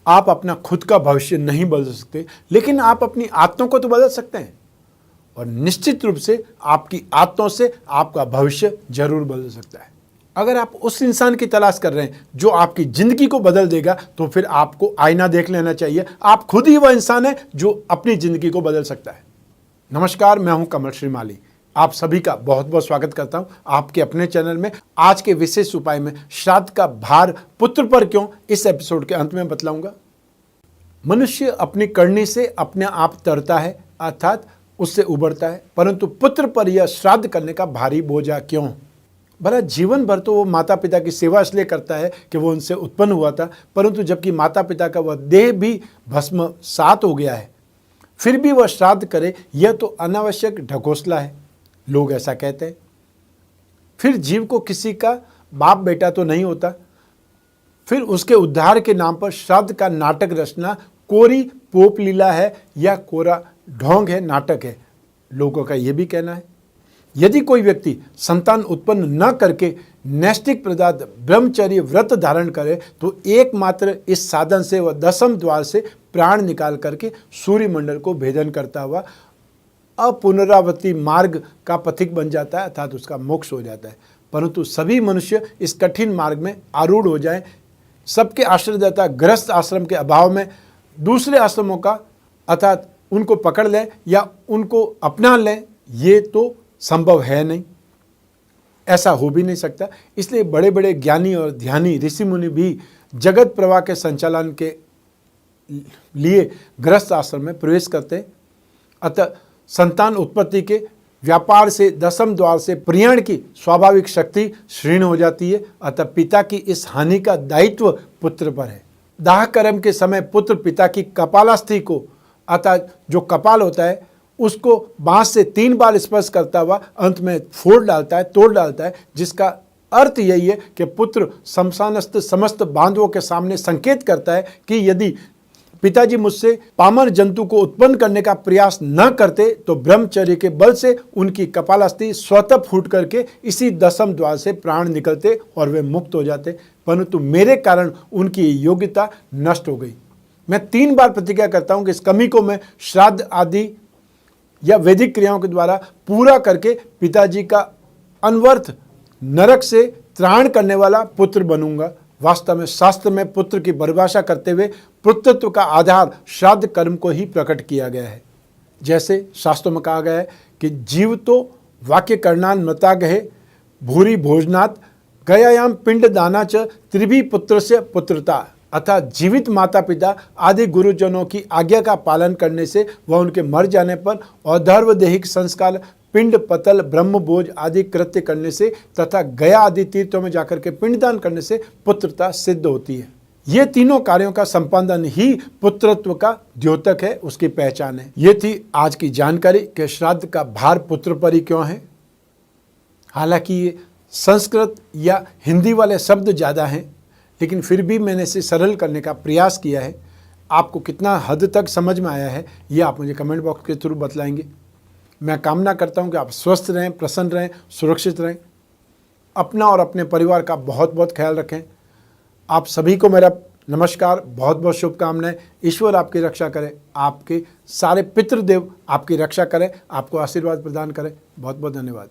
आप अपना खुद का भविष्य नहीं बदल सकते, लेकिन आप अपनी आत्माओं को तो बदल सकते हैं। और निश्चित रूप से आपकी आत्माओं से आपका भविष्य जरूर बदल सकता है। अगर आप उस इंसान की तलाश कर रहे हैं जो आपकी जिंदगी को बदल देगा, तो फिर आपको आईना देख लेना चाहिए। आप खुद ही वह इंसान है जो अपनी जिंदगी को बदल सकता है। नमस्कार, मैं हूं कमल श्रीमाली। आप सभी का बहुत बहुत स्वागत करता हूं आपके अपने चैनल में। आज के विशेष उपाय में श्राद्ध का भार पुत्र पर क्यों, इस एपिसोड के अंत में बतलाऊंगा। मनुष्य अपनी करनी से अपने आप तरता है, अर्थात उससे उबरता है, परंतु पुत्र पर यह श्राद्ध करने का भारी बोझा क्यों। भला जीवन भर तो वो माता पिता की सेवा इसलिए करता है कि वो उनसे उत्पन्न हुआ था, परंतु जबकि माता पिता का वह देह भी भस्म सात हो गया है, फिर भी वह श्राद्ध करे, यह तो अनावश्यक ढकोसला है। लोग ऐसा कहते हैं। फिर जीव को किसी का बाप बेटा तो नहीं होता, फिर उसके उद्धार के नाम पर श्राद्ध का नाटक रचना कोरी पोप लीला है या कोरा ढोंग है, नाटक है, लोगों का यह भी कहना है। यदि कोई व्यक्ति संतान उत्पन्न न करके नैष्टिक पदार्थ ब्रह्मचर्य व्रत धारण करे, तो एकमात्र इस साधन से वह दसम द्वार से प्राण निकाल करके सूर्य मंडल को भेदन करता हुआ अपुनरावृत्ति मार्ग का पथिक बन जाता है, अर्थात उसका मोक्ष हो जाता है। परंतु सभी मनुष्य इस कठिन मार्ग में आरूढ़ हो जाएं, सबके आश्रयदाता गृहस्थ आश्रम के अभाव में दूसरे आश्रमों का अर्थात उनको पकड़ लें या उनको अपना लें, ये तो संभव है नहीं, ऐसा हो भी नहीं सकता। इसलिए बड़े बड़े ज्ञानी और ध्यानी ऋषि मुनि भी जगत प्रवाह के संचालन के लिए गृहस्थ आश्रम में प्रवेश करते हैं। अतः संतान उत्पत्ति के व्यापार से दसम द्वार से प्रियण की स्वाभाविक शक्ति क्षीण हो जाती है। अतः पिता की इस हानि का दायित्व पुत्र पर है। दाह कर्म के समय पुत्र पिता की कपालास्थि को, अतः जो कपाल होता है, उसको बांस से 3 बार स्पर्श करता हुआ अंत में फोड़ डालता है, तोड़ डालता है, जिसका अर्थ यही है कि पुत्र शमशानस्थ समस्त बांधवों के सामने संकेत करता है कि यदि पिताजी मुझसे पामर जंतु को उत्पन्न करने का प्रयास न करते तो ब्रह्मचर्य के बल से उनकी कपालास्थि स्वतः फूट करके इसी दसम द्वार से प्राण निकलते और वे मुक्त हो जाते, परंतु मेरे कारण उनकी योग्यता नष्ट हो गई। मैं 3 बार प्रतिज्ञा करता हूं कि इस कमी को मैं श्राद्ध आदि या वैदिक क्रियाओं के द्वारा पूरा करके पिताजी का अनवर्थ नरक से त्राण करने वाला पुत्र बनूंगा। वास्तव में शास्त्र में पुत्र की परिभाषा करते हुए पुत्रत्व का आधार श्राद्ध कर्म को ही प्रकट किया गया है। जैसे शास्त्रों में कहा गया है कि जीव तो वाक्य करणान मृता गहे भूरी भोजनात् गयायाम पिंड दाना च त्रिभी पुत्र से पुत्रता, अर्थात जीवित माता पिता आदि गुरुजनों की आज्ञा का पालन करने से व उनके मर जाने पर औधर्वदेहिक संस्कार पिंड पतल ब्रह्मभोज आदि कृत्य करने से तथा गया आदि तीर्थों में जाकर के पिंडदान करने से पुत्रता सिद्ध होती है। ये तीनों कार्यों का संपादन ही पुत्रत्व का द्योतक है, उसकी पहचान है। ये थी आज की जानकारी कि श्राद्ध का भार पुत्र पर ही क्यों है। हालांकि ये संस्कृत या हिंदी वाले शब्द ज़्यादा हैं, लेकिन फिर भी मैंने इसे सरल करने का प्रयास किया है। आपको कितना हद तक समझ में आया है, ये आप मुझे कमेंट बॉक्स के थ्रू बतलाएंगे। मैं कामना करता हूं कि आप स्वस्थ रहें, प्रसन्न रहें, सुरक्षित रहें, अपना और अपने परिवार का बहुत बहुत ख्याल रखें। आप सभी को मेरा नमस्कार, बहुत बहुत शुभकामनाएं। ईश्वर आपकी रक्षा करे, आपके सारे पितृदेव आपकी रक्षा करें, आपको आशीर्वाद प्रदान करें। बहुत बहुत धन्यवाद।